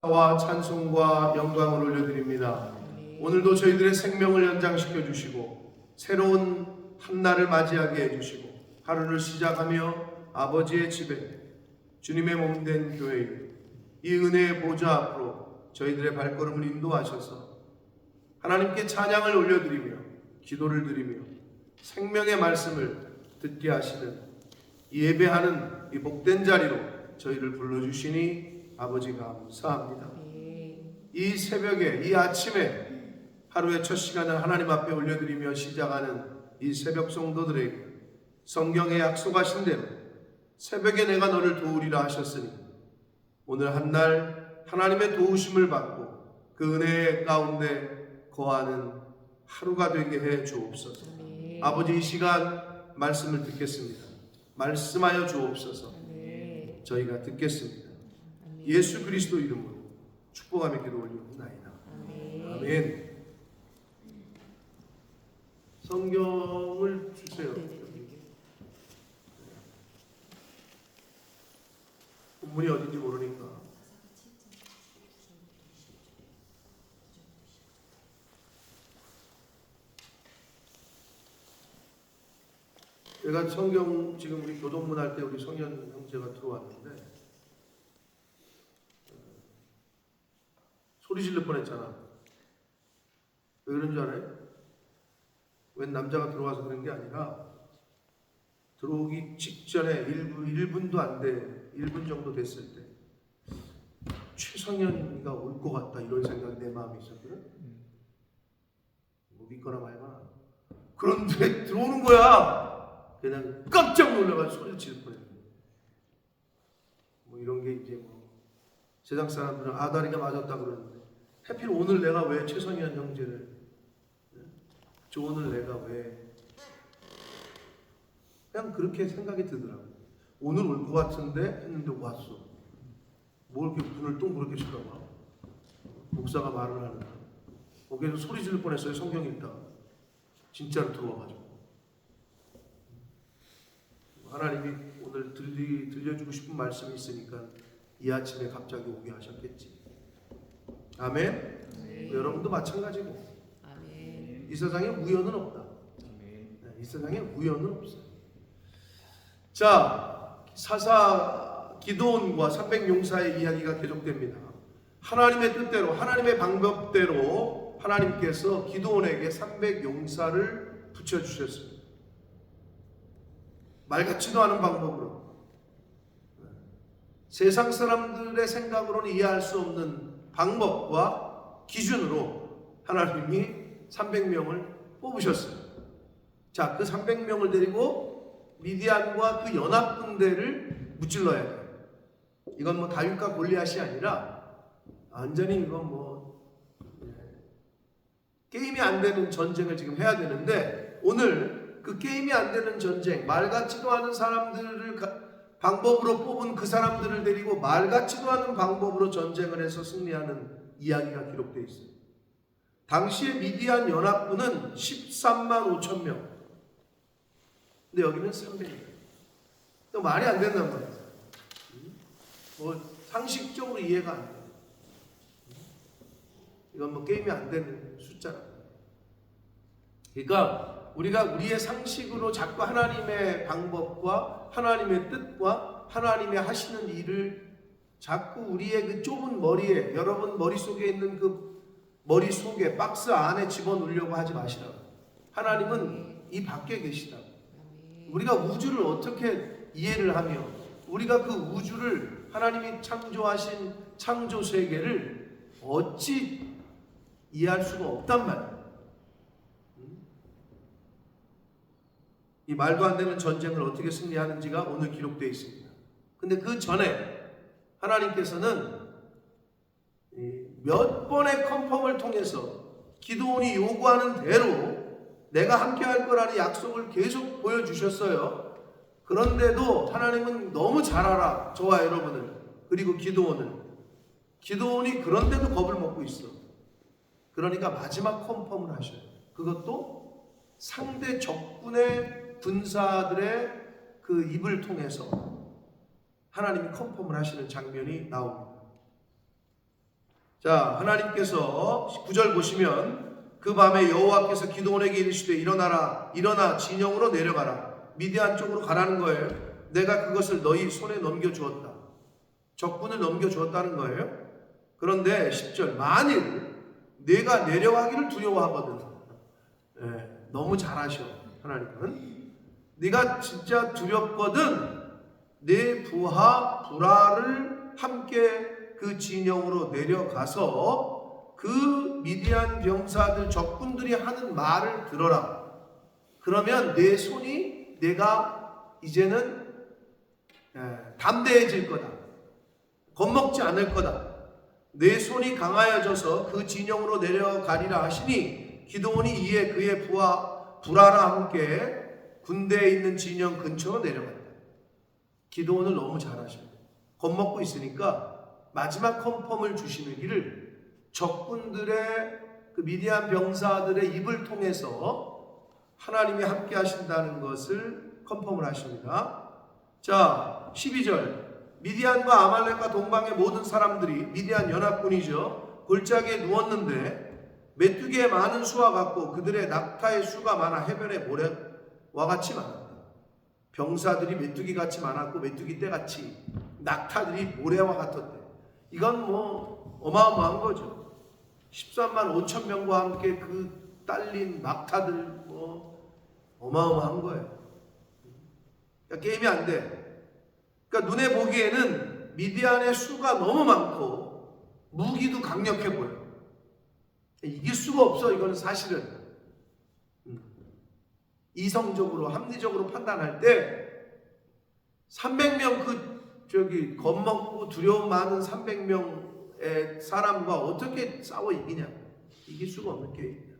와 찬송과 영광을 올려드립니다. 오늘도 저희들의 생명을 연장시켜 주시고 새로운 한 날을 맞이하게 해주시고 하루를 시작하며 아버지의 집에 주님의 몸된 교회에 이 은혜의 보좌 앞으로 저희들의 발걸음을 인도하셔서 하나님께 찬양을 올려드리며 기도를 드리며 생명의 말씀을 듣게 하시는 이 예배하는 이 복된 자리로 저희를 불러주시니 아버지 감사합니다. 이 새벽에 이 아침에 하루의 첫 시간을 하나님 앞에 올려드리며 시작하는 이 새벽 성도들에게 성경에 약속하신 대로 새벽에 내가 너를 도우리라 하셨으니 오늘 한 날 하나님의 도우심을 받고 그 은혜 가운데 거하는 하루가 되게 해 주옵소서. 아버지 이 시간 말씀을 듣겠습니다. 말씀하여 주옵소서. 저희가 듣겠습니다. 예수 그리스도 이름으로 축복하며 기도 올리옵나이다. 아멘. 성경을 주세요. 본문이 어딘지 모르니까. 제가 성경 지금 우리 교동문 할 때 우리 성현 형제가 들어왔는데 소리 질릴 뻔했잖아. 왜 그런 줄 알아요? 웬 남자가 들어와서 그런 게 아니라 들어오기 직전에 1분도 안 돼, 1분 정도 됐을 때 최성현이가 올 것 같다 이런 생각이 내 마음에 있었거든. 뭐 믿거나 말거나. 그런데 들어오는 거야. 그냥 깜짝 놀라가지고 소리 지를 뻔했네. 뭐 이런 게 이제 뭐 세상 사람들은 아다리가 맞았다 그러는데 하필 오늘 내가 왜 최성현 형제를 저 오늘 내가 왜 그냥 그렇게 생각이 들더라고. 오늘 올 것 같은데 했는데 왔어. 뭐 이렇게 문을 또 그렇게 쳐다봐. 목사가 말을 하는 거야. 거기에서 소리 지를 뻔했어요. 성경 읽다가 진짜로 들어와가지고 하나님이 오늘 들려주고 싶은 말씀이 있으니까 이 아침에 갑자기 오게 하셨겠지. 아멘. 네. 여러분도 마찬가지고. 아멘. 이 세상에 우연은 없다. 아멘. 이 세상에 우연은 없어요. 자, 사사 기드온과 300용사의 이야기가 계속됩니다. 하나님의 뜻대로 하나님의 방법대로 하나님께서 기드온에게 300용사를 붙여주셨습니다. 말 같지도 않은 방법으로 세상 사람들의 생각으로는 이해할 수 없는 방법과 기준으로 하나님이 300명을 뽑으셨어요. 자, 그 300명을 데리고 미디안과 그 연합군대를 무찔러야 돼요. 이건 뭐 다윗과 골리앗이 아니라 완전히 이건 뭐 게임이 안 되는 전쟁을 지금 해야 되는데 오늘 그 게임이 안 되는 전쟁, 말 같지도 않은 사람들을 방법으로 뽑은 그 사람들을 데리고 말 같지도 않은 방법으로 전쟁을 해서 승리하는 이야기가 기록되어 있어요. 당시에 미디안 연합군은 13만 5천 명. 근데 여기는 300명. 또 말이 안 된단 말이에요. 뭐 상식적으로 이해가 안 돼요. 이건 뭐 게임이 안 되는 숫자라. 그러니까 우리가 우리의 상식으로 자꾸 하나님의 방법과 하나님의 뜻과 하나님의 하시는 일을 자꾸 우리의 그 좁은 머리에, 여러분 머릿속에 있는 그 머릿속에 박스 안에 집어넣으려고 하지 마시라고. 하나님은 이 밖에 계시다고. 우리가 우주를 어떻게 이해를 하며 우리가 그 우주를 하나님이 창조하신 창조 세계를 어찌 이해할 수가 없단 말이에요. 이 말도 안 되는 전쟁을 어떻게 승리하는지가 오늘 기록되어 있습니다. 근데 그 전에 하나님께서는 몇 번의 컨펌을 통해서 기드온이 요구하는 대로 내가 함께 할 거라는 약속을 계속 보여주셨어요. 그런데도 하나님은 너무 잘 알아. 저와 여러분을. 그리고 기드온을. 기드온이 그런데도 겁을 먹고 있어. 그러니까 마지막 컨펌을 하셔요. 그것도 상대 적군의 군사들의 그 입을 통해서 하나님이 컨펌을 하시는 장면이 나옵니다. 자, 하나님께서 9절 보시면 그 밤에 여호와께서 기드온에게 이르시되 일어나라, 일어나 진영으로 내려가라. 미디안 쪽으로 가라는 거예요. 내가 그것을 너희 손에 넘겨주었다. 적군을 넘겨주었다는 거예요. 그런데 10절 만일 내가 내려가기를 두려워하거든. 너무 잘하셔 하나님은. 네가 진짜 두렵거든 내 부하 불하를 함께 그 진영으로 내려가서 그 미디안 병사들 적군들이 하는 말을 들어라. 그러면 내 손이 내가 이제는 담대해질 거다. 겁먹지 않을 거다. 내 손이 강하여져서 그 진영으로 내려가리라 하시니 기드온이 이에 그의 부하 불하라 함께 군대에 있는 진영 근처로 내려간다. 기드온을 너무 잘하셔요. 겁먹고 있으니까 마지막 컨펌을 주시는 길을 적군들의 그 미디안 병사들의 입을 통해서 하나님이 함께 하신다는 것을 컨펌을 하십니다. 자, 12절. 미디안과 아말렉과 동방의 모든 사람들이 미디안 연합군이죠. 골짜기에 누웠는데 메뚜기의 많은 수와 같고 그들의 낙타의 수가 많아 해변의 모래와 같이 많았다. 병사들이 메뚜기같이 많았고 메뚜기 떼같이 낙타들이 모래와 같았대. 이건 뭐 어마어마한 거죠. 13만 5천 명과 함께 그 딸린 낙타들 뭐 어마어마한 거예요. 그러니까 게임이 안 돼. 그러니까 눈에 보기에는 미디안의 수가 너무 많고 무기도 강력해 보여. 이길 수가 없어. 이거는 사실은 이성적으로 합리적으로 판단할 때 300명 겁먹고 두려움 많은 300명의 사람과 어떻게 싸워 이기냐? 이길 수가 없는 게임이야.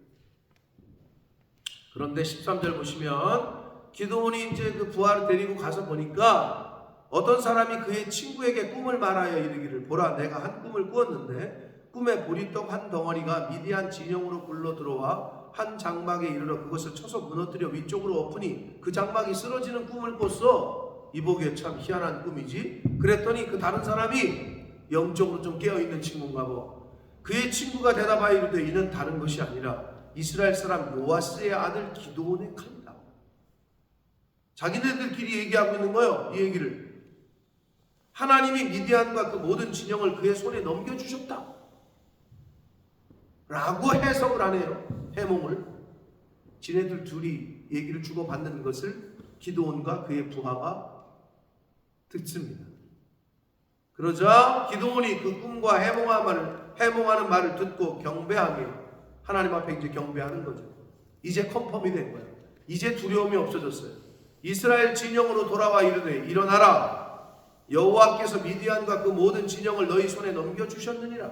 그런데 13절 보시면 기드온이 이제 그 부하를 데리고 가서 보니까 어떤 사람이 그의 친구에게 꿈을 말하여 이르기를 보라 내가 한 꿈을 꾸었는데 꿈에 보리떡 한 덩어리가 미디안 진영으로 굴러 들어와 한 장막에 이르러 그것을 쳐서 무너뜨려 위쪽으로 엎으니 그 장막이 쓰러지는 꿈을 꿨어. 이 보기에 참 희한한 꿈이지. 그랬더니 그 다른 사람이 영적으로 좀 깨어있는 친구인가 봐. 그의 친구가 대답하여 이르되 이는 다른 것이 아니라 이스라엘 사람 요아스의 아들 기드온의 칼이다. 자기네들끼리 얘기하고 있는 거예요. 이 얘기를. 하나님이 미디안과 그 모든 진영을 그의 손에 넘겨주셨다 라고 해석을 하네요. 해몽을. 지네들 둘이 얘기를 주고받는 것을 기드온과 그의 부하가 듣습니다. 그러자 기드온이 그 꿈과 해몽하는 말을 듣고 경배하며 하나님 앞에 이제 경배하는 거죠. 이제 컨펌이 된 거예요. 이제 두려움이 없어졌어요. 이스라엘 진영으로 돌아와 이르되 일어나라 여호와께서 미디안과 그 모든 진영을 너희 손에 넘겨주셨느니라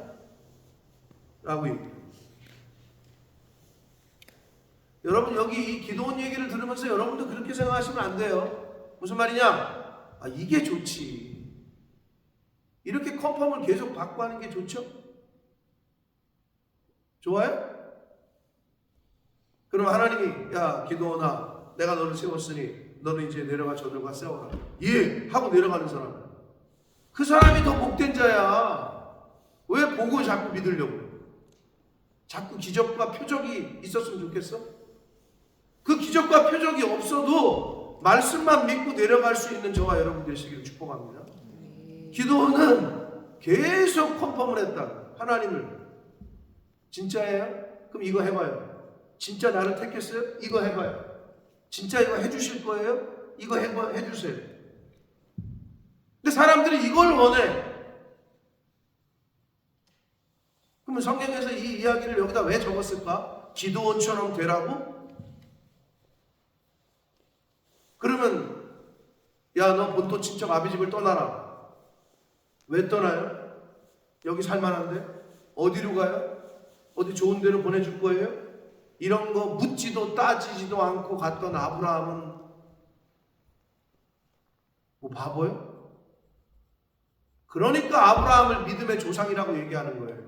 라고 얘기해요. 여러분 여기 이 기드온 얘기를 들으면서 여러분도 그렇게 생각하시면 안 돼요. 무슨 말이냐? 이게 좋지. 이렇게 컨펌을 계속 받고 하는 게 좋죠? 좋아요? 그럼 하나님이 야 기드온아 내가 너를 세웠으니 너는 이제 내려가 저들과 싸워라. 예! 하고 내려가는 사람. 그 사람이 더 복된 자야. 왜 보고 자꾸 믿으려고? 자꾸 기적과 표적이 있었으면 좋겠어? 그 기적과 표적이 없어도 말씀만 믿고 내려갈 수 있는 저와 여러분 되시기를 축복합니다. 기도는 계속 컨펌을 했다. 하나님을 진짜예요? 그럼 이거 해봐요. 진짜 나를 택했어요? 이거 해봐요. 진짜 이거 해주실 거예요? 이거 해주세요. 근데 사람들이 이걸 원해. 그러면 성경에서 이 이야기를 여기다 왜 적었을까? 기드온처럼 되라고? 그러면 야 너 본토 친척 아비집을 떠나라. 왜 떠나요? 여기 살만한데? 어디로 가요? 어디 좋은 데로 보내줄 거예요? 이런 거 묻지도 따지지도 않고 갔던 아브라함은 뭐 바보요? 그러니까 아브라함을 믿음의 조상이라고 얘기하는 거예요.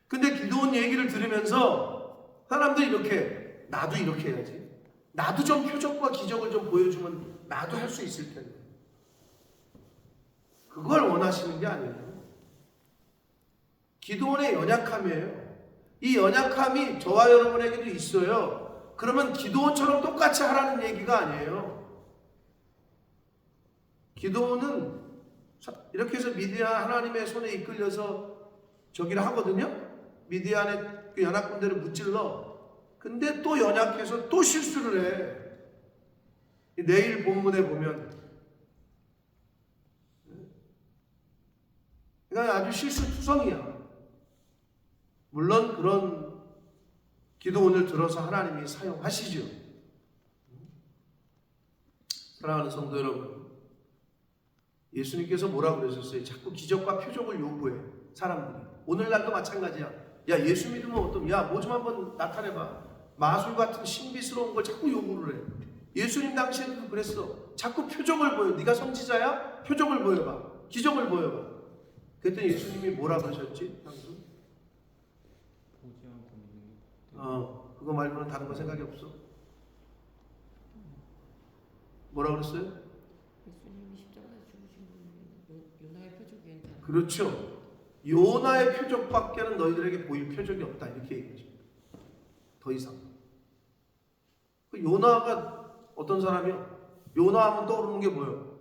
근데 기드온 얘기를 들으면서 사람들이 이렇게 나도 이렇게 해야지. 나도 좀 표적과 기적을 좀 보여주면 나도 할 수 있을 텐데. 그걸 원하시는 게 아니에요. 기도원의 연약함이에요. 이 연약함이 저와 여러분에게도 있어요. 그러면 기도원처럼 똑같이 하라는 얘기가 아니에요. 기도원은 이렇게 해서 미디안 하나님의 손에 이끌려서 저기를 하거든요. 미디안의 그 연합군대를 무찔러. 근데 또 연약해서 또 실수를 해. 내일 본문에 보면 그러니까 아주 실수투성이야. 물론 그런 기도원을 들어서 하나님이 사용하시죠. 사랑하는 성도 여러분, 예수님께서 뭐라고 그러셨어요? 자꾸 기적과 표적을 요구해, 사람들이. 오늘날도 마찬가지야. 야, 예수 믿으면 어떤, 야, 뭐 좀 한번 나타내봐. 마술 같은 신비스러운 걸 자꾸 요구를 해. 예수님 당시에도 그랬어. 자꾸 표적을 보여. 네가 선지자야? 표적을 보여봐. 기적을 보여봐. 그랬더니 예수님이 뭐라 그러셨지? 당시? 그거 말고는 다른 거 생각이 없어. 뭐라 그랬어요? 예수님이 십자가에 죽으신 분이 요나의 표적이 그렇죠. 요나의 표적밖에는 너희들에게 보일 표적이 없다, 이렇게 얘기하죠. 더 이상. 그 요나가 어떤 사람이요? 요나 하면 떠오르는 게 뭐예요?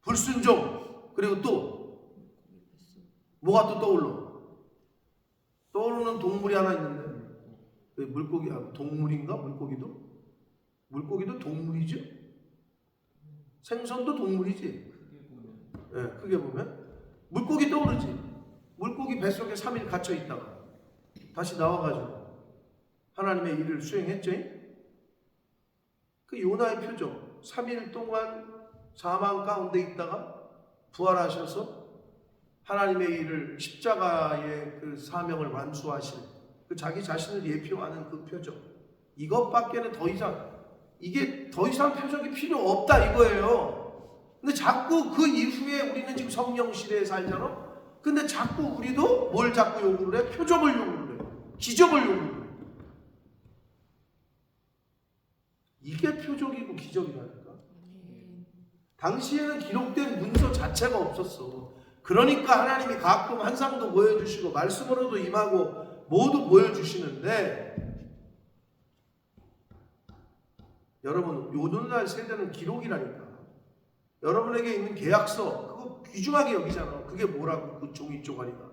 불순종. 그리고 또 뭐가 또 떠올라? 떠오르는 동물이 하나 있는데, 물고기, 동물인가? 물고기도 동물이죠? 생선도 동물이지. 네, 크게 보면 물고기 떠오르지. 물고기 뱃속에 3일 갇혀 있다가 다시 나와가지고 하나님의 일을 수행했죠. 그 요나의 표적, 3일 동안 사망 가운데 있다가 부활하셔서 하나님의 일을, 십자가의 그 사명을 완수하실 그 자기 자신을 예표하는 그 표적, 이것밖에는 더 이상, 이게 더 이상 표적이 필요 없다 이거예요. 근데 자꾸 그 이후에 우리는 지금 성령 시대에 살잖아. 근데 자꾸 우리도 뭘 자꾸 요구를 해? 표적을 요구를 해. 기적을 요구를 해. 이게 표적이고 기적이라니까. 당시에는 기록된 문서 자체가 없었어. 그러니까 하나님이 가끔 환상도 보여주시고 말씀으로도 임하고 모두 보여주시는데, 여러분, 요즘날 세대는 기록이라니까. 여러분에게 있는 계약서, 그거 귀중하게 여기잖아. 그게 뭐라고? 그 종이 쪼가리가.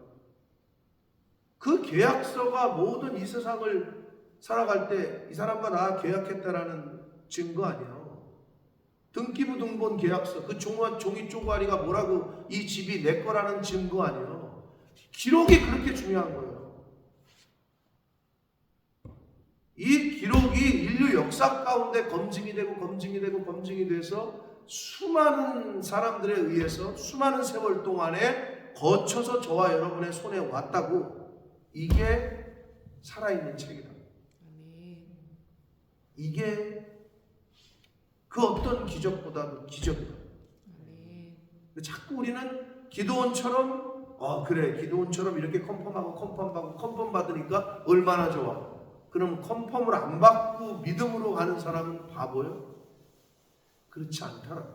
그 계약서가 모든 이 세상을 살아갈 때 이 사람과 나 계약했다라는 증거 아니야. 등기부 등본 계약서, 그 종이 쪼가리가 뭐라고? 이 집이 내 거라는 증거 아니에요. 기록이 그렇게 중요한 거예요. 이 기록이 인류 역사 가운데 검증이 돼서 수많은 사람들에 의해서 수많은 세월 동안에 거쳐서 저와 여러분의 손에 왔다고. 이게 살아있는 책이다. 이게 그 어떤 기적보다도 기적이다. 근데 자꾸 우리는 기도원처럼, 그래, 기도원처럼 이렇게 컨펌 받으니까 얼마나 좋아. 그럼 컨펌을 안 받고 믿음으로 가는 사람은 바보예요? 그렇지 않더라.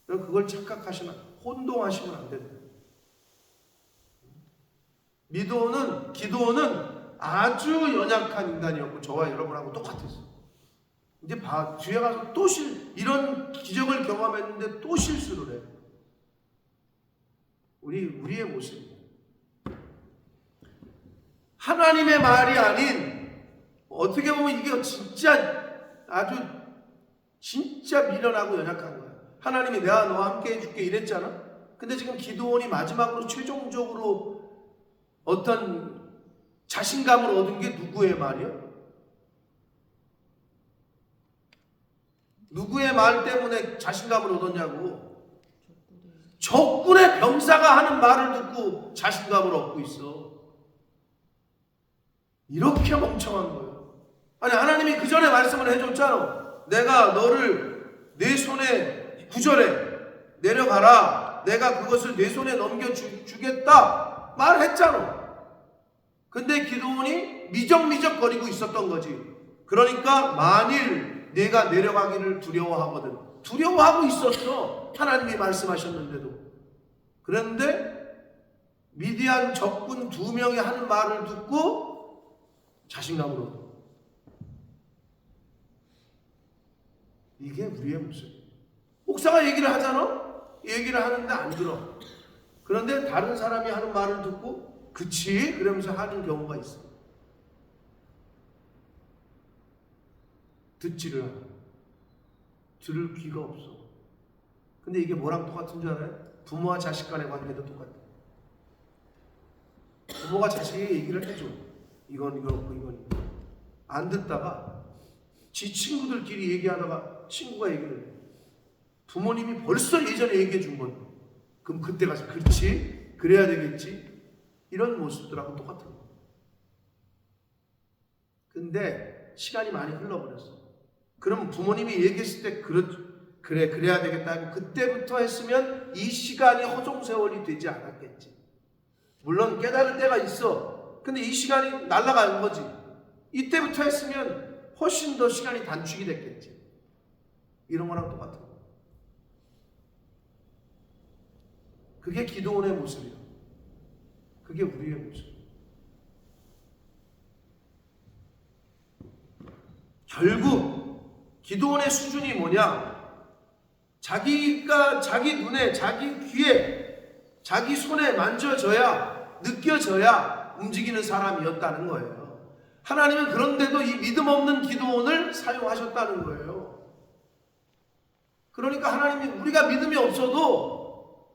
그걸 착각하시면, 혼동하시면 안 됩니다. 기도원은 아주 연약한 인간이었고 저와 여러분하고 똑같았어요. 이제 뒤에 가서 또 이런 기적을 경험했는데 또 실수를 해. 우리의 모습입니다. 하나님의 말이 아닌, 어떻게 보면 이게 진짜 미련하고 연약한 거야. 하나님이 내가 너와 함께 해줄게 이랬잖아. 근데 지금 기도원이 마지막으로 최종적으로 어떤 자신감을 얻은 게 누구의 말이야? 누구의 말 때문에 자신감을 얻었냐고. 적군의 병사가 하는 말을 듣고 자신감을 얻고 있어. 이렇게 멍청한 거예요. 아니, 하나님이 그 전에 말씀을 해줬잖아. 내가 너를 내 손에, 9절에 내려가라, 내가 그것을 내 손에 넘겨주겠다 말했잖아. 근데 기도원이 미적거리고 있었던 거지. 그러니까 만일 내가 내려가기를 두려워하거든, 두려워하고 있었어. 하나님이 말씀하셨는데도. 그런데 미디안 적군 2명이 하는 말을 듣고 자신감으로. 이게 우리의 모습. 목사가 얘기를 하잖아? 얘기를 하는데 안 들어. 그런데 다른 사람이 하는 말을 듣고 그치? 그러면서 하는 경우가 있어. 듣지를 않아. 들을 귀가 없어. 근데 이게 뭐랑 똑같은 줄 알아요? 부모와 자식 간의 관계도 똑같아. 부모가 자식에게 얘기를 해줘. 이건 없고 이건 안 듣다가 지 친구들끼리 얘기하다가 친구가 얘기를 해. 부모님이 벌써 예전에 얘기해 준 건. 그럼 그때 가서 그렇지? 그래야 되겠지? 이런 모습들하고 똑같은 거야. 근데 시간이 많이 흘러버렸어. 그럼 부모님이 얘기했을 때 그래 그래야 되겠다 하고 그때부터 했으면 이 시간이 허송세월이 되지 않았겠지. 물론 깨달을 때가 있어. 근데 이 시간이 날아가는 거지. 이때부터 했으면 훨씬 더 시간이 단축이 됐겠지. 이런 거랑 똑같은 거. 그게 기도원의 모습이야. 그게 우리의 모습. 결국 기도원의 수준이 뭐냐? 자기가 자기 눈에, 자기 귀에, 자기 손에 만져져야, 느껴져야 움직이는 사람이었다는 거예요. 하나님은 그런데도 이 믿음 없는 기도원을 사용하셨다는 거예요. 그러니까 하나님이 우리가 믿음이 없어도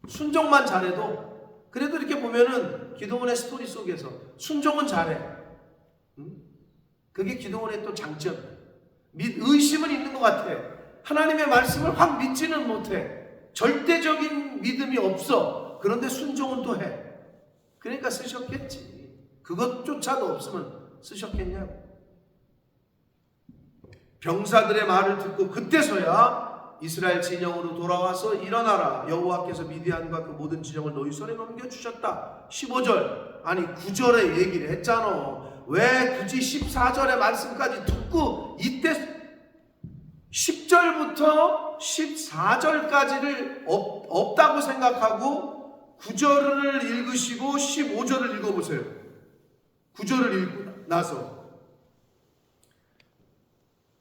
순종만 잘해도, 그래도 이렇게 보면은 기도원의 스토리 속에서 순종은 잘해. 그게 기도원의 또 장점이에요. 의심은 있는 것 같아. 하나님의 말씀을 확 믿지는 못해. 절대적인 믿음이 없어. 그런데 순종은 또 해. 그러니까 쓰셨겠지. 그것조차도 없으면 쓰셨겠냐고. 병사들의 말을 듣고 그때서야 이스라엘 진영으로 돌아와서 일어나라. 여호와께서 미디안과 그 모든 진영을 너희 손에 넘겨주셨다. 15절 아니 9절에 얘기를 했잖아. 왜 굳이 14절의 말씀까지 듣고 이때 10절부터 14절까지를 없다고 생각하고 9절을 읽으시고 15절을 읽어보세요. 9절을 읽고 나서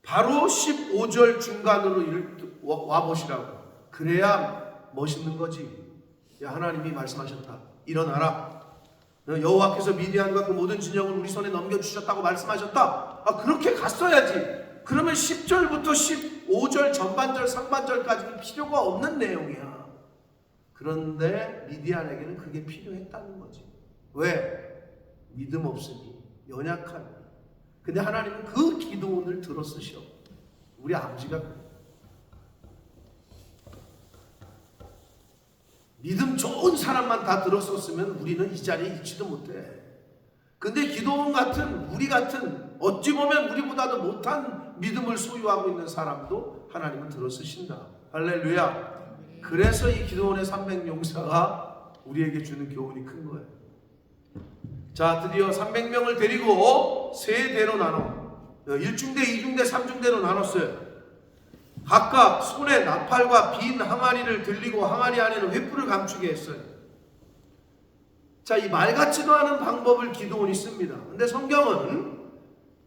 바로 15절 중간으로 와보시라고. 그래야 멋있는 거지. 야, 하나님이 말씀하셨다. 일어나라. 여호와께서 미디안과 그 모든 진영을 우리 손에 넘겨주셨다고 말씀하셨다. 그렇게 갔어야지. 그러면 10절부터 15절 전반절 상반절까지는 필요가 없는 내용이야. 그런데 미디안에게는 그게 필요했다는 거지. 왜? 믿음 없으니, 연약하니. 근데 하나님은 그 기도원을 들어 쓰셔. 우리 아버지가 믿음 좋은 사람만 다 들었었으면 우리는 이 자리에 있지도 못해. 근데 기도원 같은, 우리 같은, 어찌 보면 우리보다도 못한 믿음을 소유하고 있는 사람도 하나님은 들어 쓰신다. 할렐루야. 그래서 이 기도원의 300용사가 우리에게 주는 교훈이 큰 거예요. 자, 드디어 300명을 데리고 세 대로 나눠 1중대, 2중대, 3중대로 나눴어요. 각각 손에 나팔과 빈 항아리를 들리고 항아리 안에는 횃불을 감추게 했어요. 자, 이 말 같지도 않은 방법을 기도원이 씁니다. 근데 성경은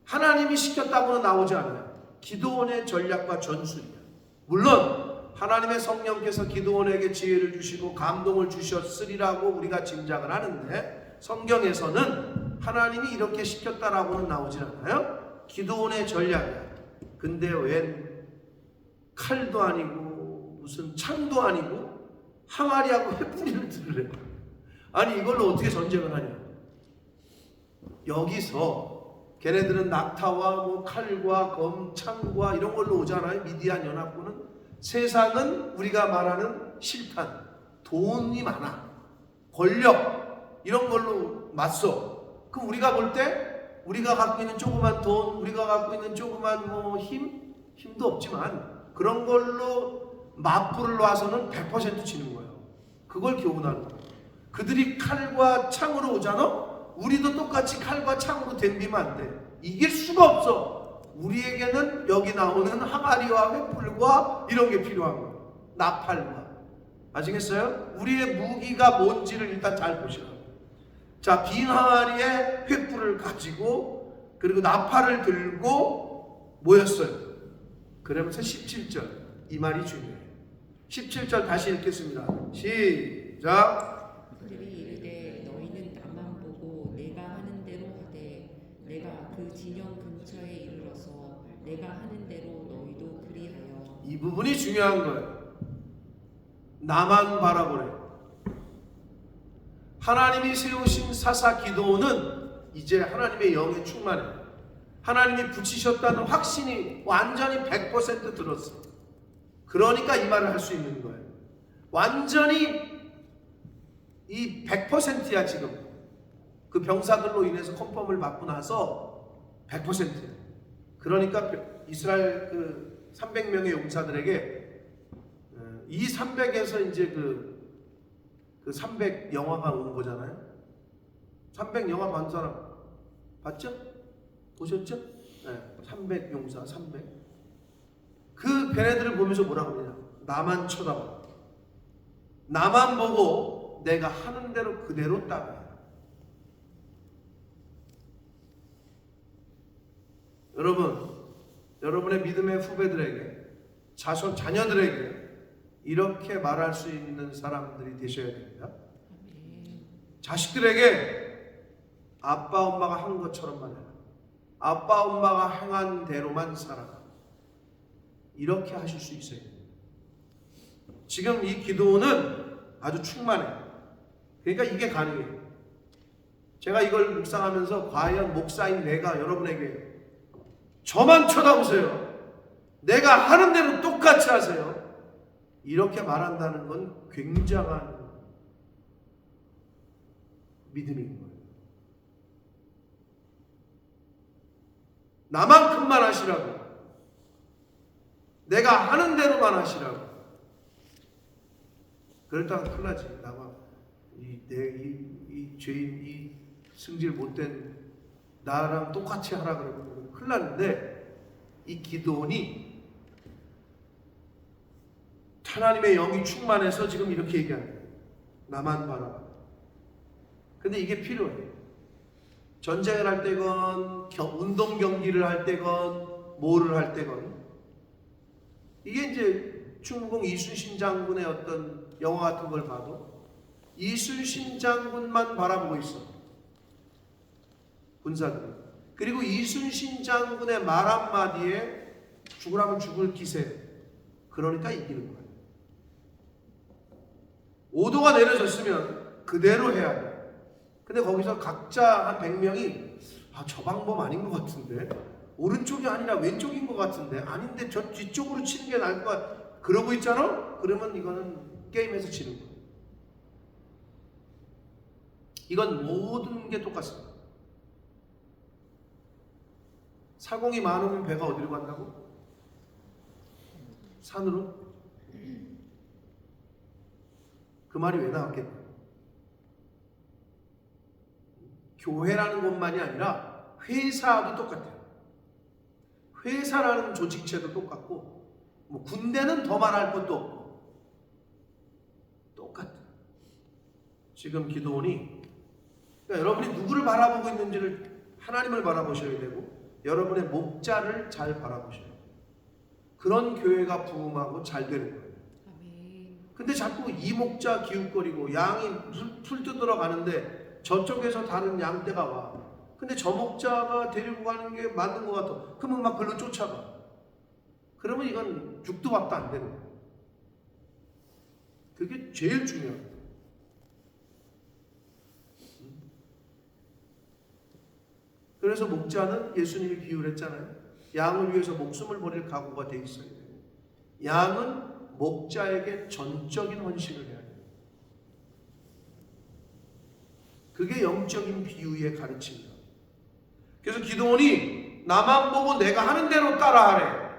하나님이 시켰다고는 나오지 않아요. 기도원의 전략과 전술이야. 물론 하나님의 성령께서 기도원에게 지혜를 주시고 감동을 주셨으리라고 우리가 짐작을 하는데 성경에서는 하나님이 이렇게 시켰다라고는 나오지 않아요. 기도원의 전략이야. 근데 웬 칼도 아니고 무슨 창도 아니고 항아리하고 횃불을 들으래. 아니 이걸로 어떻게 전쟁을 하냐. 여기서 걔네들은 낙타와 뭐 칼과 검, 창과 이런 걸로 오잖아요. 미디안 연합군은. 세상은 우리가 말하는 실탄, 돈이 많아, 권력 이런 걸로 맞서. 그럼 우리가 볼 때 우리가 갖고 있는 조그만 돈, 우리가 갖고 있는 조그만 뭐 힘도 없지만 그런 걸로 맞불을 놔서는 100% 지는 거예요. 그걸 교훈하는 거예요. 그들이 칼과 창으로 오잖아? 우리도 똑같이 칼과 창으로 덤비면 안 돼. 이길 수가 없어. 우리에게는 여기 나오는 항아리와 횃불과 이런 게 필요한 거예요. 나팔과. 아시겠어요? 우리의 무기가 뭔지를 일단 잘 보시라고. 자, 빈 항아리에 횃불을 가지고 그리고 나팔을 들고 모였어요. 그러면서 17절 이 말이 중요해요. 17절 다시 읽겠습니다. 시작. 그들이 이르되 너희는 나만 보고 내가 하는 대로 하되 내가 그 진영 근처에 이르러서 내가 하는 대로 너희도 그리하여. 이 부분이 중요한 거예요. 나만 바라보래. 하나님이 세우신 사사 기도는 이제 하나님의 영에 충만해. 하나님이 붙이셨다는 확신이 완전히 100% 들었어. 그러니까 이 말을 할 수 있는 거예요. 완전히 이 100%야 지금. 그 병사들로 인해서 컨펌을 받고 나서 100%야. 그러니까 이스라엘 그 300명의 용사들에게 이 300에서 이제 그 300 영화가 온 거잖아요. 300 영화 본 사람 봤죠? 보셨죠? 네, 300 용사 300. 그 걔네들을 보면서 뭐라고 그러냐? 나만 쳐다봐. 나만 보고 내가 하는 대로 그대로 따라해. 여러분, 여러분의 믿음의 후배들에게, 자녀들에게 이렇게 말할 수 있는 사람들이 되셔야 됩니다. 자식들에게 아빠 엄마가 한 것처럼만 해라. 아빠 엄마가 행한 대로만 살아라. 이렇게 하실 수 있어야 됩니다. 지금 이 기도는 아주 충만해요. 그러니까 이게 가능해요. 제가 이걸 묵상하면서 과연 목사인 내가 여러분에게 저만 쳐다보세요. 내가 하는 대로 똑같이 하세요. 이렇게 말한다는 건 굉장한 믿음인 거예요. 나만큼만 하시라고. 내가 하는 대로만 하시라고. 그렇다고 큰일 나지. 나가 이 죄인, 이 승질 못된 나랑 똑같이 하라 그러면 큰일 나는데, 이 기도원이 하나님의 영이 충만해서 지금 이렇게 얘기하는 거예요. 나만 바라봐. 근데 이게 필요해요. 전쟁을 할 때건 운동 경기를 할 때건 뭐를 할 때건, 이게 이제 충무공 이순신 장군의 어떤 영화 같은 걸 봐도 이순신 장군만 바라보고 있어, 군사들. 그리고 이순신 장군의 말 한마디에 죽으라면 죽을 기세. 그러니까 이기는 거예요. 오도가 내려졌으면 그대로 해야 돼. 근데 거기서 각자 한 100명이 저 방법 아닌 것 같은데, 오른쪽이 아니라 왼쪽인 것 같은데, 아닌데 저 뒤쪽으로 치는 게 나을 것 같아. 그러고 있잖아? 그러면 이거는 게임에서 지는 거야. 이건 모든 게 똑같습니다. 사공이 많으면 배가 어디로 간다고? 산으로? 그 말이 왜 나왔겠나? 교회라는 것만이 아니라 회사도 똑같아요. 회사라는 조직체도 똑같고, 뭐 군대는 더 말할 것도 없고 똑같아. 지금 기도원이, 그러니까 여러분이 누구를 바라보고 있는지를, 하나님을 바라보셔야 되고 여러분의 목자를 잘 바라보셔야 돼요. 그런 교회가 부흥하고 잘 되는 거예요. 근데 자꾸 이 목자 기웃거리고 양이 풀 뜯으러 가는데 저쪽에서 다른 양떼가 와. 근데 저 목자가 데리고 가는 게 맞는 것 같아. 그러면 막 글로 쫓아가. 그러면 이건 죽도 밥도 안 되는 거예요. 그게 제일 중요해요. 그래서 목자는 예수님이 비유를 했잖아요. 양을 위해서 목숨을 버릴 각오가 돼 있어야 돼요. 양은 목자에게 전적인 헌신을 해야 돼요. 그게 영적인 비유의 가르침이다. 그래서 기도원이 나만 보고 내가 하는 대로 따라하래.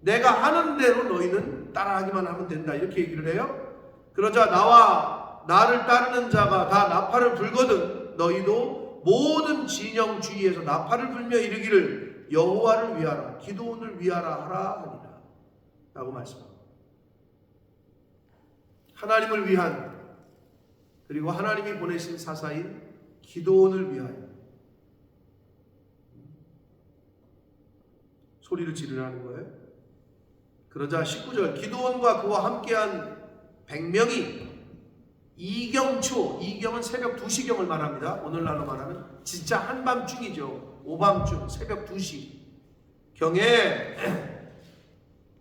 내가 하는 대로 너희는 따라하기만 하면 된다. 이렇게 얘기를 해요. 그러자 나와 나를 따르는 자가 다 나팔을 불거든 너희도 모든 진영 주위에서 나팔을 불며 이르기를 일을 여호와를 위하라, 기드온을 위하라 하라 하니라 라고 말씀합니다. 하나님을 위한, 그리고 하나님이 보내신 사사인 기드온을 위하여 소리를 지르라는 거예요. 그러자 19절, 기드온과 그와 함께한 100명이 이경초, 이경은 새벽 2시경을 말합니다. 오늘날로 말하면 진짜 한밤중이죠. 오밤중, 새벽 2시 경에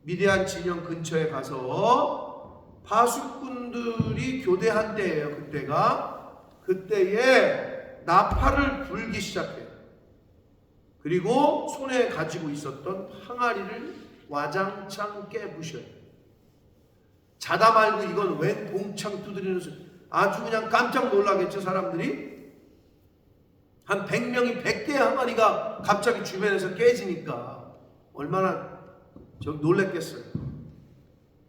미디안 진영 근처에 가서 파수꾼들이 교대한 때예요. 그때에 나팔을 불기 시작해요. 그리고 손에 가지고 있었던 항아리를 와장창 깨부셔요. 자다 말고 이건 웬 봉창 두드리는 소리. 아주 그냥 깜짝 놀라겠죠, 사람들이. 한 100명이 100개의 항아리가 갑자기 주변에서 깨지니까 얼마나 놀랬겠어요.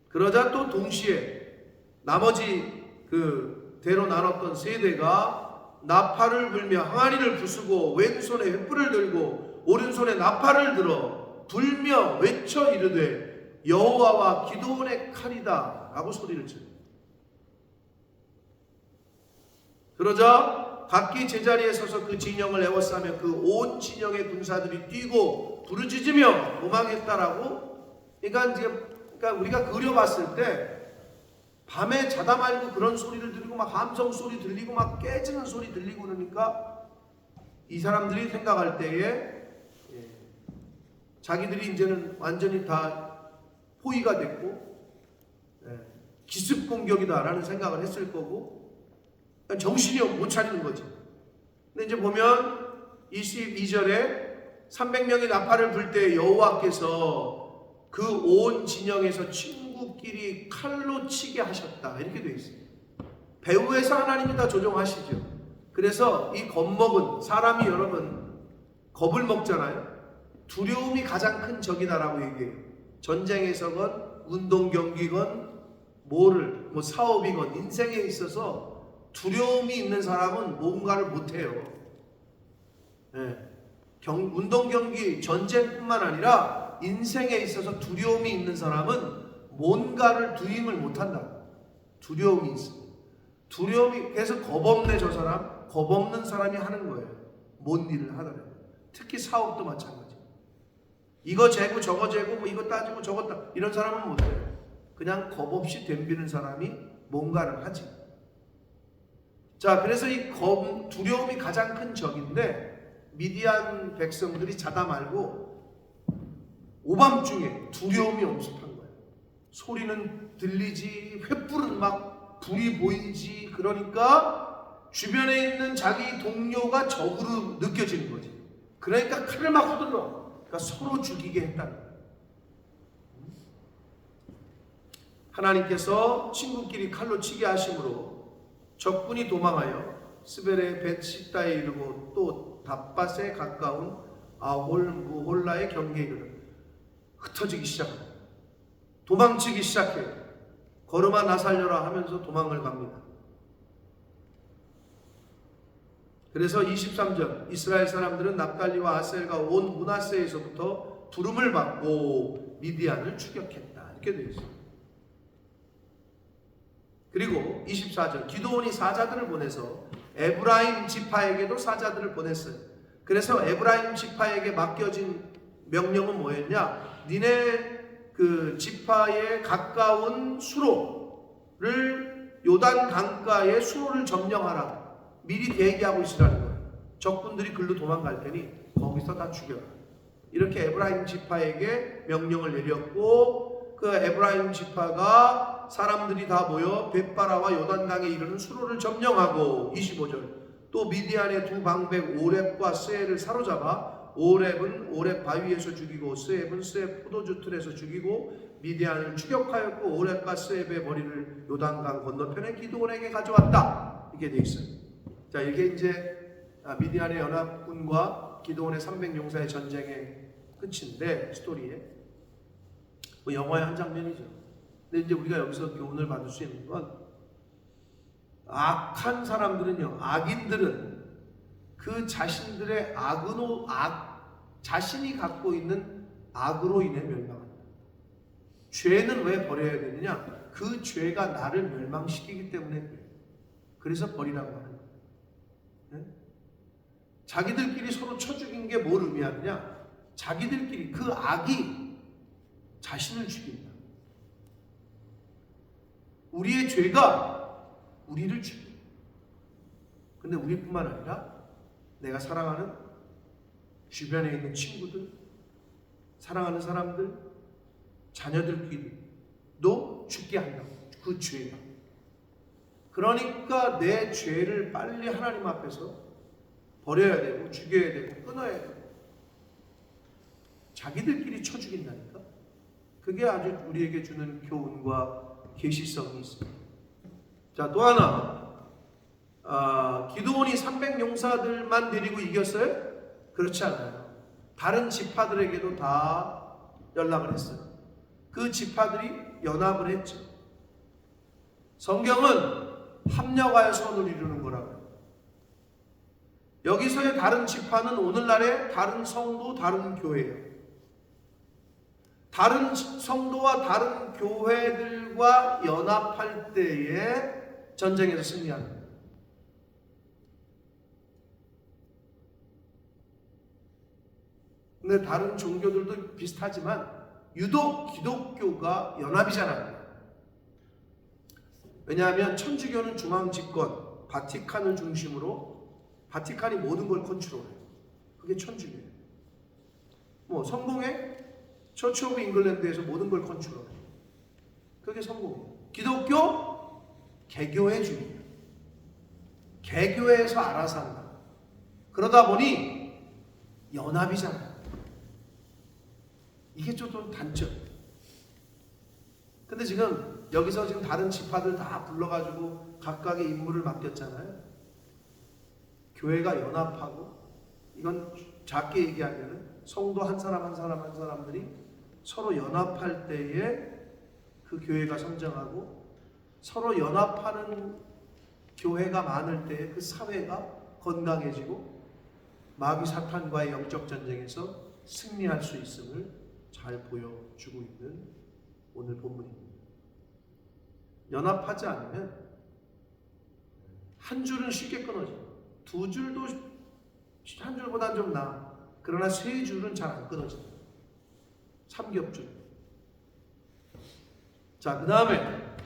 그러자 또 동시에 나머지 그 대로 나눴던 세대가 나팔을 불며 항아리를 부수고 왼손에 횃불을 들고 오른손에 나팔을 들어 불며 외쳐 이르되 여호와와 기드온의 칼이다 라고 소리를 쳐요. 그러자 각기 제자리에 서서 그 진영을 에워싸며 그 온 진영의 군사들이 뛰고 부르짖으며 도망했다라고. 그러니까 우리가 그려봤을 때 밤에 자다 말고 그런 소리를 들리고 막 함성 소리 들리고 막 깨지는 소리 들리고 그러니까 이 사람들이 생각할 때에 자기들이 이제는 완전히 다 포위가 됐고 기습 공격이다라는 생각을 했을 거고 정신이 못 차리는 거지. 근데 이제 보면 22절에 300명이 나팔을 불 때 여호와께서 그 온 진영에서 친구끼리 칼로 치게 하셨다 이렇게 되어 있어요. 배후에서 하나님이 다 조종하시죠. 그래서 이 겁먹은 사람이 여러분 겁을 먹잖아요. 두려움이 가장 큰 적이다라고 얘기해요. 전쟁에서건 운동 경기건 뭐 사업이건 인생에 있어서 두려움이 있는 사람은 뭔가를 못해요. 운동 경기 전쟁뿐만 아니라 인생에 있어서 두려움이 있는 사람은 뭔가를 두임을 못한다. 두려움이 있어. 두려움이 그래서 겁없네 저 사람. 겁없는 사람이 하는 거예요. 뭔 일을 하더라도. 특히 사업도 마찬가지. 이거 재고 저거 재고 뭐 이거 따지고 저거 따 이런 사람은 못해요. 그냥 겁없이 덤비는 사람이 뭔가를 하지. 자, 그래서 이 두려움이 가장 큰 적인데 미디안 백성들이 자다 말고 오밤중에 두려움이 엄습한 거예요. 소리는 들리지, 횃불은 막 불이 보이지. 그러니까 주변에 있는 자기 동료가 적으로 느껴지는 거지. 그러니까 칼을 막 휘둘러. 그러니까 서로 죽이게 했다는 거예요. 하나님께서 친구끼리 칼로 치게 하심으로 적군이 도망하여 스벨의 벳시다에 이르고 또 답밭에 가까운 아홀 무홀라의 경계에 이르러 흩어지기 시작합니다. 도망치기 시작해요. 걸음아 나 살려라 하면서 도망을 갑니다. 그래서 23절 이스라엘 사람들은 납달리와 아셀과 온 므낫세에서부터 부름을 받고 미디안을 추격했다 이렇게 되어 있습니다. 그리고 24절 기드온이 사자들을 보내서 에브라임 지파에게도 사자들을 보냈어요. 그래서 에브라임 지파에게 맡겨진 명령은 뭐였냐? 니네 그 지파에 가까운 수로를 요단 강가의 수로를 점령하라. 미리 대기하고 있으라는 거예요. 적군들이 글로 도망갈 테니 거기서 다 죽여라. 이렇게 에브라임 지파에게 명령을 내렸고 그 에브라임 지파가 사람들이 다 모여 벳바라와 요단강에 이르는 수로를 점령하고 25절 또 미디안의 두 방백 오렙과 스엘을 사로잡아 오렙은 오렙 바위에서 죽이고 스앱은 스앱 포도주 틀에서 죽이고 미디안을 추격하였고 오렙과 스앱의 머리를 요단강 건너편에 기드온에게 가져왔다 이렇게 돼 있어요. 자, 이게 이제 미디안의 연합군과 기드온의 300용사의 전쟁의 끝인데 스토리에 뭐 영화의 한 장면이죠. 근데 이제 우리가 여기서 교훈을 받을 수 있는 건 악한 사람들은요, 악인들은 그 자신들의 자신이 갖고 있는 악으로 인해 멸망한다. 죄는 왜 버려야 되느냐? 그 죄가 나를 멸망시키기 때문에 그래요. 그래서 버리라고 하는 거예요. 네? 자기들끼리 서로 쳐 죽인 게 뭘 의미하느냐? 자기들끼리 그 악이 자신을 죽인다. 우리의 죄가 우리를 죽인다. 근데 우리뿐만 아니라 내가 사랑하는 주변에 있는 친구들, 사랑하는 사람들, 자녀들끼리도 죽게 한다고. 그 죄가. 그러니까 내 죄를 빨리 하나님 앞에서 버려야 되고 죽여야 되고 끊어야 되고. 자기들끼리 쳐 죽인다니까. 그게 아주 우리에게 주는 교훈과 계시성이 있습니다. 자, 또 하나. 기드온이 300용사들만 데리고 이겼어요? 그렇지 않아요. 다른 지파들에게도 다 연락을 했어요. 그 지파들이 연합을 했죠. 성경은 합력하여 선을 이루는 거라고요. 여기서의 다른 지파는 오늘날의 다른 성도, 다른 교회예요. 다른 성도와 다른 교회들과 연합할 때에 전쟁에서 승리하는 거예요. 근데 다른 종교들도 비슷하지만 유독 기독교가 연합이잖아요. 왜냐하면 천주교는 중앙 집권, 바티칸을 중심으로 바티칸이 모든 걸 컨트롤해요. 그게 천주교예요. 뭐 성공회, 처치 오브 잉글랜드에서 모든 걸 컨트롤해요. 그게 성공이에요. 기독교, 개교회주의예요. 개교회에서 알아서 한다. 그러다 보니 연합이잖아요. 이게 좀 단점. 근데 지금 여기서 지금 다른 지파들 다 불러가지고 각각의 임무를 맡겼잖아요. 교회가 연합하고, 이건 작게 얘기하면 성도 한 사람 한 사람 한 사람들이 서로 연합할 때에 그 교회가 성장하고, 서로 연합하는 교회가 많을 때에 그 사회가 건강해지고 마귀 사탄과의 영적 전쟁에서 승리할 수 있음을 잘 보여주고 있는 오늘 본문입니다. 연합하지 않으면 한 줄은 쉽게 끊어져요. 두 줄도 한 줄보다는 좀 나아. 그러나 세 줄은 잘 안 끊어져요. 삼겹줄. 자, 그 다음에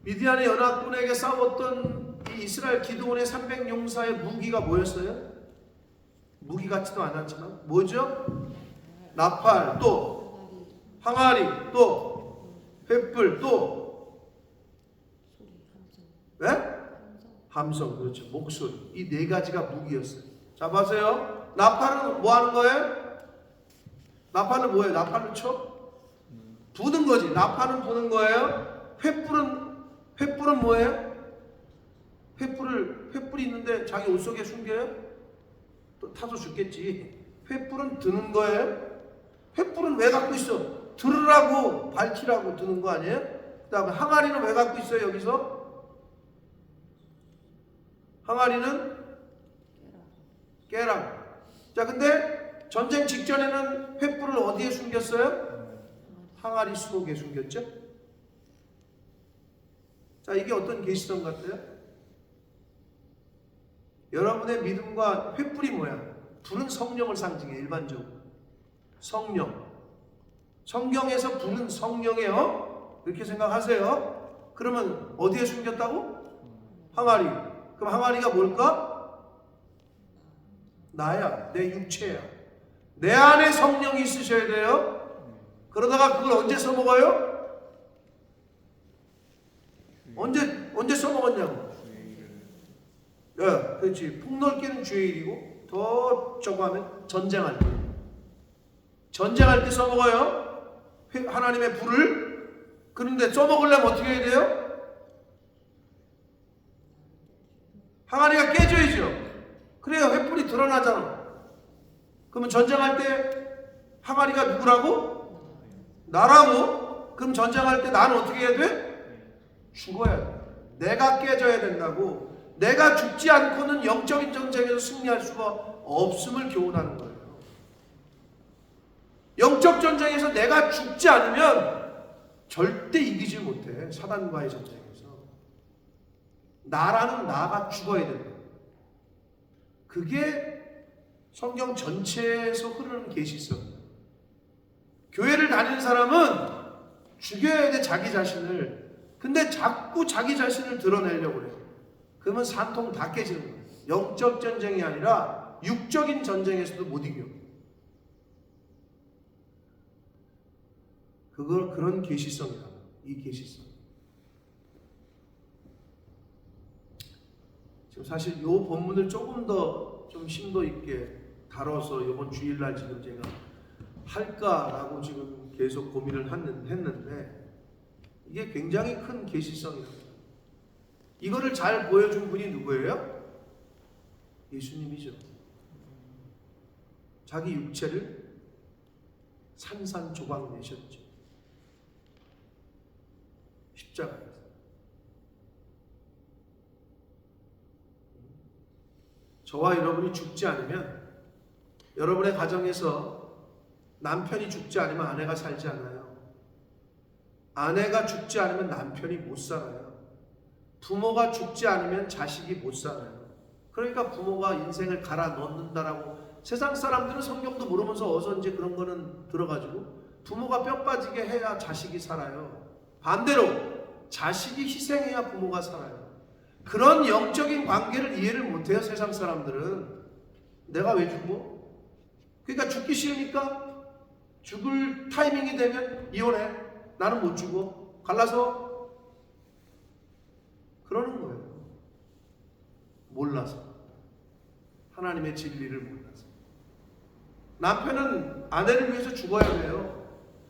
미디안의 연합군에게 싸웠던 이 이스라엘 기드온의 300용사의 무기가 뭐였어요? 무기 같지도 않았지만 뭐죠? 나팔, 또 항아리, 또 횃불, 또 네? 함성, 그렇죠. 목소리. 이 네 가지가 무기였어요. 자, 보세요. 나팔은 뭐 하는 거예요? 나팔은 뭐예요? 나팔을 쳐? 부는 거지. 나팔은 부는 거예요. 횃불은 뭐예요? 횃불이 있는데 자기 옷 속에 숨겨요? 또 타서 죽겠지. 횃불은 드는 거예요. 횃불은 왜 갖고 있어? 들으라고, 밝히라고 드는 거 아니에요? 그 다음에 항아리는 왜 갖고 있어요, 여기서? 항아리는 깨라고. 자, 근데 전쟁 직전에는 횃불을 어디에 숨겼어요? 항아리 속에 숨겼죠? 자, 이게 어떤 계시성 같아요? 여러분의 믿음과 횃불이 뭐야? 불은 성령을 상징해, 일반적으로. 성령. 성경에서 불은 성령이에요. 이렇게 생각하세요. 그러면 어디에 숨겼다고? 항아리. 그럼 항아리가 뭘까? 나야. 내 육체야. 내 안에 성령이 있으셔야 돼요. 그러다가 그걸 언제 써먹어요? 언제 써먹었냐고. 예, 그렇지. 폭넓게는 주의 일이고 더 저거 하면 전쟁할 때. 전쟁할 때 써먹어요. 하나님의 불을. 그런데 써먹으려면 어떻게 해야 돼요? 항아리가 깨져야죠. 그래야 횃불이 드러나잖아. 그러면 전쟁할 때 항아리가 누구라고? 나라고. 그럼 전쟁할 때 나는 어떻게 해야 돼? 죽어야 돼. 내가 깨져야 된다고. 내가 죽지 않고는 영적인 전쟁에서 승리할 수가 없음을 교훈하는 거예요. 영적 전쟁에서 내가 죽지 않으면 절대 이기지 못해. 사단과의 전쟁에서 나라는 나가 죽어야 된다. 그게 성경 전체에서 흐르는 계시성이에요. 교회를 다니는 사람은 죽여야 돼, 자기 자신을. 근데 자꾸 자기 자신을 드러내려고 그래요. 그러면 산통 다 깨지는 거예요. 영적 전쟁이 아니라 육적인 전쟁에서도 못 이겨. 그런 계시성이다. 이 계시성. 지금 사실 이 본문을 조금 더 좀 심도 있게 다뤄서 이번 주일날 지금 제가 할까라고 지금 계속 고민을 했는데 이게 굉장히 큰 계시성이랍니다. 이거를 잘 보여준 분이 누구예요? 예수님이죠. 자기 육체를 산산조각 내셨죠. 십자가에서. 저와 여러분이 죽지 않으면, 여러분의 가정에서 남편이 죽지 않으면 아내가 살지 않아요. 아내가 죽지 않으면 남편이 못 살아요. 부모가 죽지 않으면 자식이 못 살아요. 그러니까 부모가 인생을 갈아 넣는다라고, 세상 사람들은 성경도 모르면서 어서 이제 그런 거는 들어가지고 부모가 뼈 빠지게 해야 자식이 살아요. 반대로 자식이 희생해야 부모가 살아요. 그런 영적인 관계를 이해를 못해요. 세상 사람들은. 내가 왜 죽어? 그러니까 죽기 싫으니까 죽을 타이밍이 되면 이혼해. 나는 못 죽어. 갈라서. 그러는 거예요. 몰라서. 하나님의 진리를 몰라서. 남편은 아내를 위해서 죽어야 돼요.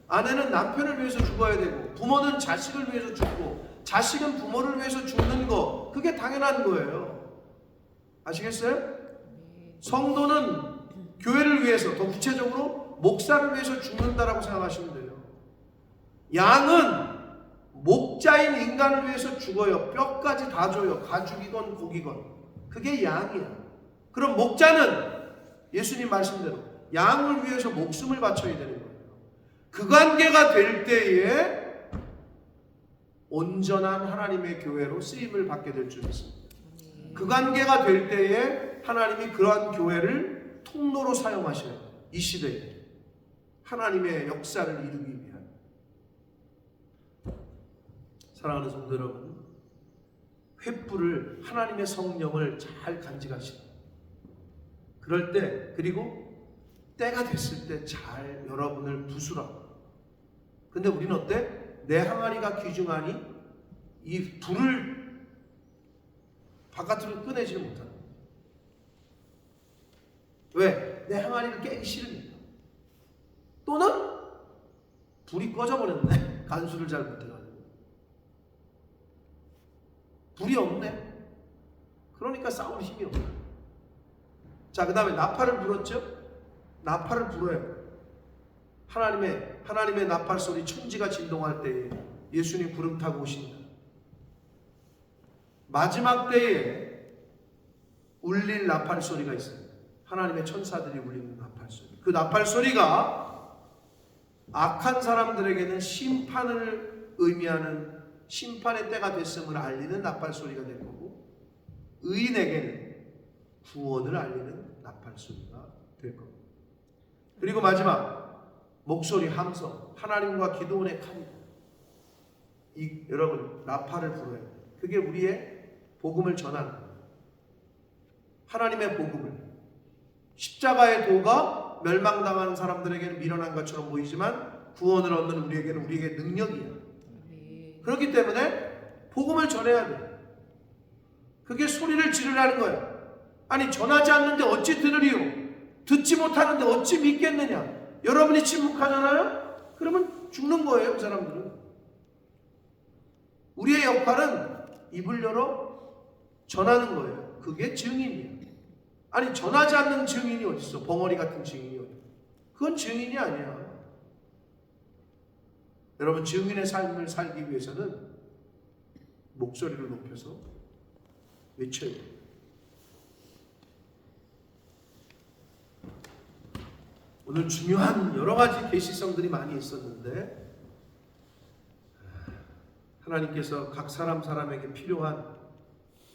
아내는 남편을 위해서 죽어야 되고, 부모는 자식을 위해서 죽고, 자식은 부모를 위해서 죽는 거, 그게 당연한 거예요. 아시겠어요? 성도는 교회를 위해서, 더 구체적으로 목사를 위해서 죽는다라고 생각하시면 돼요. 양은 목자인 인간을 위해서 죽어요. 뼈까지 다 줘요. 가죽이건 고기건. 그게 양이야. 그럼 목자는 예수님 말씀대로 양을 위해서 목숨을 바쳐야 되는 거예요. 그 관계가 될 때에 온전한 하나님의 교회로 쓰임을 받게 될 줄 믿습니다. 그 관계가 될 때에 하나님이 그러한 교회를 통로로 사용하셔요. 이 시대에 하나님의 역사를 이루기 위한. 사랑하는 성도 여러분, 횃불을, 하나님의 성령을 잘 간직하시고, 그럴 때, 그리고 때가 됐을 때 잘 여러분을 부수라. 근데 우리는 어때? 내 항아리가 귀중하니 이 불을 바깥으로 꺼내지를 못한다. 왜? 내 항아리를 깨기 싫으니까. 또는 불이 꺼져버렸네. 간수를 잘 못해가지고. 불이 없네. 그러니까 싸울 힘이 없네. 자, 그 다음에 나팔을 불었죠? 나팔을 불어요. 하나님의 나팔 소리, 천지가 진동할 때에 예수님 구름 타고 오신다. 마지막 때에 울릴 나팔 소리가 있어요. 하나님의 천사들이 울리는 나팔 소리. 그 나팔 소리가 악한 사람들에게는 심판을 의미하는, 심판의 때가 됐음을 알리는 나팔 소리가 될 거고, 의인에게는 구원을 알리는 나팔 소리가 될 겁니다. 그리고 마지막 목소리, 함성, 하나님과 기도원의 칼이다. 여러분, 나팔을 불어야 돼요. 그게 우리의 복음을 전하는 거예요. 하나님의 복음을. 십자가의 도가 멸망당하는 사람들에게는 미련한 것처럼 보이지만 구원을 얻는 우리에게는 우리에게 능력이야. 그렇기 때문에 복음을 전해야 돼. 그게 소리를 지르라는 거야. 아니, 전하지 않는데 어찌 들으리요? 듣지 못하는데 어찌 믿겠느냐? 여러분이 침묵하잖아요? 그러면 죽는 거예요, 그 사람들은. 우리의 역할은 입을 열어 전하는 거예요. 그게 증인이에요. 아니, 전하지 않는 증인이 어디 있어? 벙어리 같은 증인이 어디 있어? 그건 증인이 아니야. 여러분, 증인의 삶을 살기 위해서는 목소리를 높여서 외쳐야 돼요. 오늘 중요한 여러 가지 계시성들이 많이 있었는데 하나님께서 각 사람에게 필요한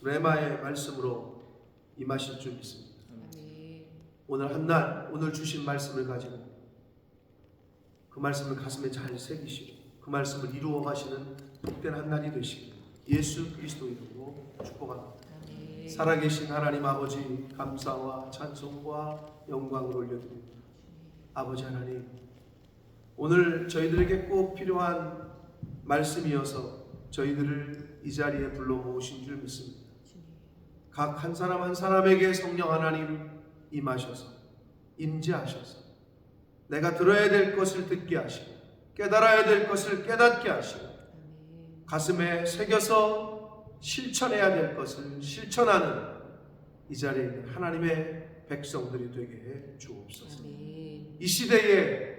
레마의 말씀으로 임하실 줄 믿습니다. 아멘. 오늘 한날 오늘 주신 말씀을 가지고 그 말씀을 가슴에 잘 새기시고 그 말씀을 이루어 가시는 복된 한날이 되시길 예수 그리스도 이름으로 축복합니다. 아멘. 살아계신 하나님 아버지 감사와 찬송과 영광을 올려드립니다. 아버지 하나님, 오늘 저희들에게 꼭 필요한 말씀이어서 저희들을 이 자리에 불러 모으신 줄 믿습니다. 각 한 사람 한 사람에게 성령 하나님 임하셔서 임재하셔서 내가 들어야 될 것을 듣게 하시고 깨달아야 될 것을 깨닫게 하시고 아멘. 가슴에 새겨서 실천해야 될 것을 실천하는 이 자리에 있는 하나님의 백성들이 되게 해 주옵소서. 아멘. 이 시대에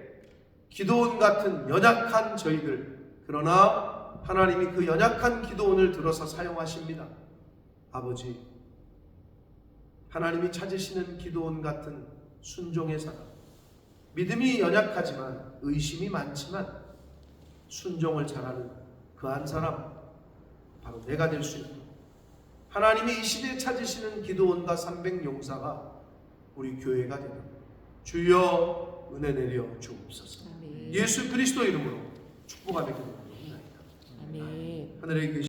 기도원 같은 연약한 저희들, 그러나 하나님이 그 연약한 기도원을 들어서 사용하십니다. 아버지, 하나님이 찾으시는 기도원 같은 순종의 사람, 믿음이 연약하지만 의심이 많지만 순종을 잘하는 그 한 사람, 바로 내가 될 수 있는 하나님이 이 시대에 찾으시는 기도원과 300용사가 우리 교회가 되는 주여 은혜 내려 주옵소서. 아멘. 예수 그리스도 이름으로 축복하며 기도합니다. 아멘. 하늘에 계신